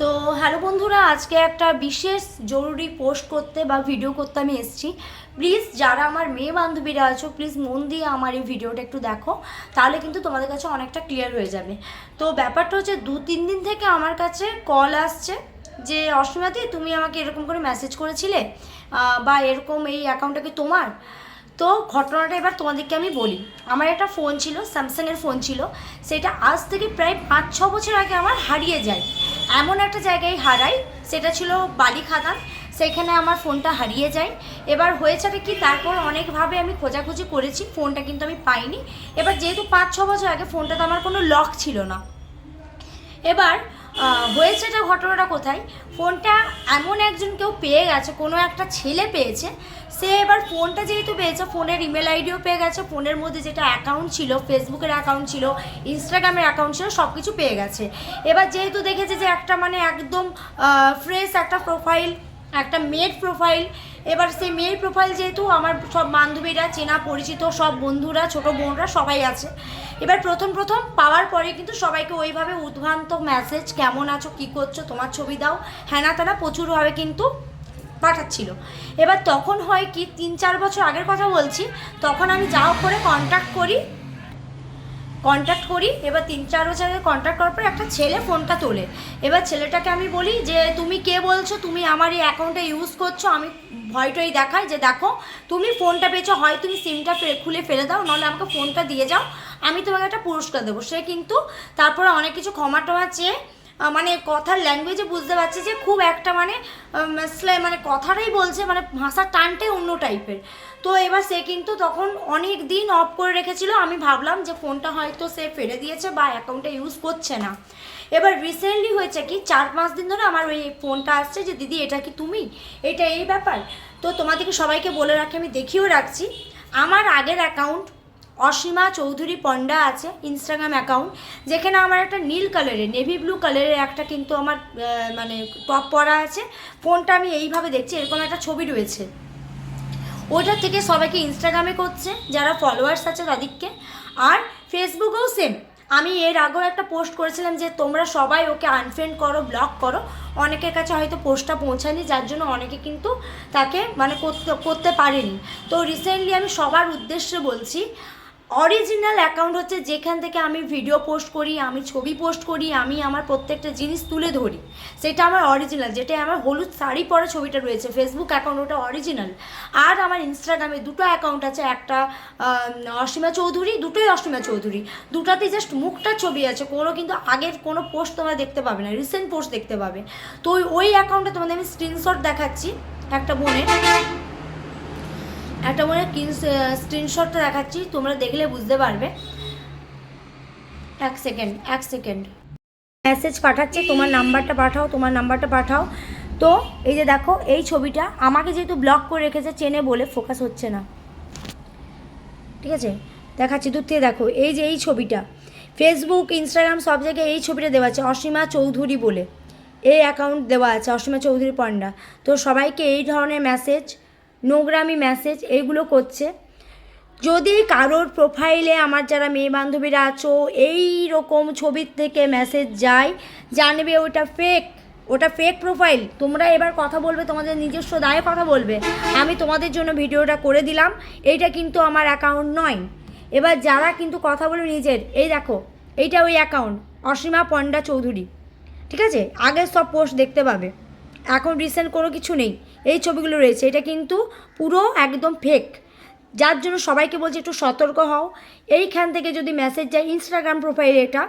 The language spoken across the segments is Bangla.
তো হ্যালো বন্ধুরা, আজকে একটা বিশেষ জরুরি পোস্ট করতে বা ভিডিও করতে আমি এসেছি। প্লিজ যারা আমার মেয়ে বান্ধবীরা আছো, প্লিজ মন দিয়ে আমার এই ভিডিওটা একটু দেখো, তাহলে কিন্তু তোমাদের কাছে অনেকটা ক্লিয়ার হয়ে যাবে। তো ব্যাপারটা হচ্ছে 2-3 দিন থেকে আমার কাছে কল আসছে যে অসীমাদি তুমি আমাকে এরকম করে মেসেজ করেছিলে বা এরকম এই অ্যাকাউন্টটা কি তোমার। তো ঘটনাটা এবার তোমাদেরকে আমি বলি। আমার একটা ফোন ছিল, স্যামসাংয়ের ফোন ছিল, সেটা আজ থেকে প্রায় 5-6 বছর আগে আমার হারিয়ে যায়। এমন একটা জায়গায় হারাই, সেটা ছিল বালি খাদান, সেখানে আমার ফোনটা হারিয়ে যায়। এবার হয়েছেটা কি, তারপর অনেকভাবে আমি খোঁজাখুঁজি করেছি, ফোনটা কিন্তু আমি পাইনি। এবার যেহেতু 5-6 বছর আগে, ফোনটাতে আমার কোনো লক ছিল না। এবার হয়েছেটা ঘটনাটা কোথায়, ফোনটা এমন একজন কেউ পেয়ে গেছে, কোনো একটা ছেলে পেয়েছে। সে এবার ফোনটা যেহেতু পেয়েছে, ফোনের ইমেল আইডিও পেয়ে গেছে, ফোনের মধ্যে যেটা অ্যাকাউন্ট ছিল, ফেসবুকের অ্যাকাউন্ট ছিল, ইনস্টাগ্রামের অ্যাকাউন্ট ছিল, সব কিছু পেয়ে গেছে। এবার যেহেতু দেখেছে যে একটা মানে একদম ফ্রেশ একটা প্রোফাইল, একটা মেয়ের প্রোফাইল। এবার সেই মেয়ের প্রোফাইল যেহেতু আমার সব বান্ধবীরা, চেনা পরিচিত সব বন্ধুরা, ছোটো বোনরা সবাই আছে। এবার প্রথম প্রথম পাওয়ার পরে কিন্তু সবাইকে ওইভাবে উদ্ভ্রান্ত মেসেজ, কেমন আছো, কী করছো, তোমার ছবি দাও, হ্যানা তারা প্রচুরভাবে কিন্তু পাঠাচ্ছিল। এবার তখন হয় কি, 3-4 বছর আগের কথা বলছি, তখন আমি যাও করে কন্ট্যাক্ট করি। এবার 3-4 বছর আগে কন্ট্যাক্ট করার পর একটা ছেলে ফোনটা তোলে। এবার ছেলেটাকে আমি বলি যে তুমি কে বলছো, তুমি আমার এই অ্যাকাউন্টটা ইউজ করছো। আমি ভয়টাই দেখাই যে দেখো তুমি ফোনটা পেয়েছো, হয় তুমি সিমটা খুলে ফেলে দাও, নাহলে আমাকে ফোনটা দিয়ে যাও, আমি তোমাকে একটা পুরস্কার দেবো। সে কিন্তু তারপরে অনেক কিছু ক্ষমা টমা চেয়ে, মানে কথার ল্যাঙ্গুয়েজে বুঝতে পারছি যে খুব একটা মানে মানে কথাটাই বলছে, মানে ভাষার টানটাই অন্য টাইপের। তো এবার সে কিন্তু তখন অনেক দিন অফ করে রেখেছিল। আমি ভাবলাম যে ফোনটা হয়তো সে ফেলে দিয়েছে বা অ্যাকাউন্টটা ইউজ করছে না। এবার রিসেন্টলি হয়েছে কি, 4-5 দিন ধরে আমার ওই ফোনটা আসছে যে দিদি এটা কি তুমি, এটা এই ব্যাপার। তো তোমাদেরকে সবাইকে বলে রাখি, আমি দেখিয়েও রাখছি, আমার আগের অ্যাকাউন্ট অসীমা চৌধুরী পণ্ডা আছে, ইনস্টাগ্রাম অ্যাকাউন্ট, যেখানে আমার একটা নীল কালারের, নেভি ব্লু কালারের একটা কিন্তু আমার মানে টপ পরা আছে। ফোনটা আমি এইভাবে দেখছি, এরকম একটা ছবি রয়েছে। ওইটার থেকে সবাইকে ইনস্টাগ্রামে করছে যারা ফলোয়ার্স আছে তাদেরকে, আর ফেসবুকেও সেম। আমি এর আগেও একটা পোস্ট করেছিলাম যে তোমরা সবাই ওকে আনফ্রেন্ড করো, ব্লক করো। অনেকের কাছে হয়তো পোস্টটা পৌঁছায়নি, যার জন্য অনেকে কিন্তু তাকে মানে করতে পারেনি। তো রিসেন্টলি আমি সবার উদ্দেশ্যে বলছি, অরিজিনাল অ্যাকাউন্ট হচ্ছে যেখান থেকে আমি ভিডিও পোস্ট করি, আমি ছবি পোস্ট করি, আমি আমার প্রত্যেকটা জিনিস তুলে ধরি, সেটা আমার অরিজিনাল। যেটা আমার হলুদ শাড়ি পরা ছবিটা রয়েছে, ফেসবুক অ্যাকাউন্ট, ওটা অরিজিনাল। আর আমার ইনস্টাগ্রামে দুটো অ্যাকাউন্ট আছে, একটা অসীমা চৌধুরী, দুটোই অসীমা চৌধুরী। দুটাতেই জাস্ট মুখটার ছবি আছে, কোনো কিন্তু আগের কোনো পোস্ট তোমরা দেখতে পাবে না, রিসেন্ট পোস্ট দেখতে পাবে। তো ওই অ্যাকাউন্টে তোমাদের আমি স্ক্রিনশট দেখাচ্ছি, একটা বোনের স্ক্রিনশটটা দেখাচ্ছি, তোমরা দেখলে বুঝতে পারবে। এক সেকেন্ড মেসেজ পাঠাচ্ছে, তোমার নাম্বারটা পাঠাও। তো এই যে দেখো, এই ছবিটা আমাকে যেহেতু ব্লক করে রেখেছে, চেনে বলে ফোকাস হচ্ছে না, ঠিক আছে, দেখাচ্ছি দূর থেকে দেখো। এই যে এই ছবিটা, ফেসবুক, ইনস্টাগ্রাম সব জায়গায় এই ছবিটা দেওয়া আছে, অসীমা চৌধুরী বলে এই অ্যাকাউন্ট দেওয়া আছে, অসীমা চৌধুরী পণ্ডা। তো সবাইকে এই ধরনের মেসেজ, নোংরামি মেসেজ এইগুলো করছে। যদি কারোর প্রোফাইলে আমার যারা মেয়ে বান্ধবীরা আছো এই রকম ছবির থেকে মেসেজ যায়, জানবে ওটা ফেক প্রোফাইল। তোমরা এবার কথা বলবে, তোমাদের নিজস্ব দায়ে কথা বলবে। আমি তোমাদের জন্য ভিডিওটা করে দিলাম, এইটা কিন্তু আমার অ্যাকাউন্ট নয়। এবার যারা কিন্তু কথা বলে নিজের, এই দেখো এইটা ওই অ্যাকাউন্ট অসীমা পণ্ডা চৌধুরী, ঠিক আছে, আগের সব পোস্ট দেখতে পাবে, এখন রিসেন্ট কোনো কিছু নেই, এই ছবিগুলো রয়েছে। এটা কিন্তু পুরো একদম ফেক, যার জন্য সবাইকে বলছি একটু সতর্ক হও। এইখান থেকে যদি মেসেজ যায়, ইনস্টাগ্রাম প্রোফাইলে এটা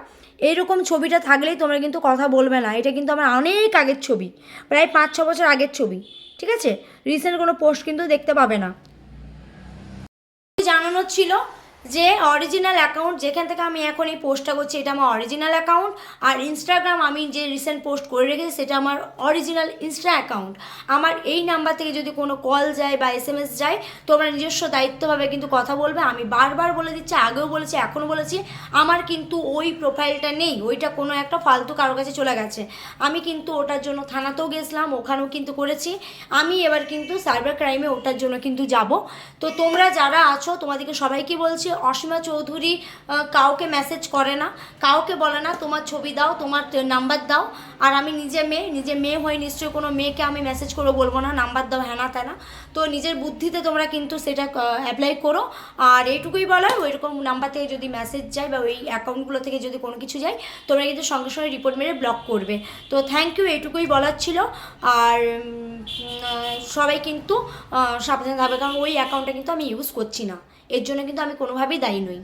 এইরকম ছবিটা থাকলেই তোমরা কিন্তু কথা বলবে না। এটা কিন্তু আমার অনেক আগের ছবি, প্রায় 5-6 বছর আগের ছবি, ঠিক আছে, রিসেন্ট কোনো পোস্ট কিন্তু দেখতে পাবে না। জানানোর ছিল যে অরিজিনাল অ্যাকাউন্ট যেখান থেকে আমি এখন এই পোস্টটা করছি, এটা আমার অরিজিনাল অ্যাকাউন্ট। আর ইনস্টাগ্রাম আমি যে রিসেন্ট পোস্ট করে রেখেছি, সেটা আমার অরিজিনাল ইনস্টা অ্যাকাউন্ট। আমার এই নাম্বার থেকে যদি কোনো কল যায় বা SMS যায়, তোমরা নিজস্ব দায়িত্বভাবে কিন্তু কথা বলবে। আমি বারবার বলে দিচ্ছি, আগেও বলেছি, এখনও বলেছি, আমার কিন্তু ওই প্রোফাইলটা নেই, ওইটা কোনো একটা ফালতু কারো কাছে চলে গেছে। আমি কিন্তু ওটার জন্য থানাতেও গেছিলাম, ওখানেও কিন্তু করেছি। আমি এবার কিন্তু সাইবার ক্রাইমে ওটার জন্য কিন্তু যাব। তো তোমরা যারা আছো তোমাদেরকে সবাইকে বলছি, অসীমা চৌধুরী কাউকে মেসেজ করে না, কাউকে বলে না তোমার ছবি দাও, তোমার নাম্বার দাও। আর আমি নিজে মেয়ে হয়ে নিশ্চয়ই কোনো মেয়েকে আমি মেসেজ করে বলবো না নাম্বার দাও হ্যানা ত্যানা। তো নিজের বুদ্ধিতে তোমরা কিন্তু সেটা অ্যাপ্লাই করো। আর এইটুকুই বলার, ওইরকম নাম্বার থেকে যদি মেসেজ যায় বা ওই অ্যাকাউন্টগুলো থেকে যদি কোনো কিছু যায়, তোমরা কিন্তু সঙ্গে সঙ্গে রিপোর্ট মেরে ব্লক করবে। তো থ্যাংক ইউ, এইটুকুই বলার ছিল। আর সবাই কিন্তু সাবধানে থাকবে, কারণ ওই অ্যাকাউন্টটা কিন্তু আমি ইউজ করছি না, এর জন্য কিন্তু আমি কোনোভাবেই দায়ী নই।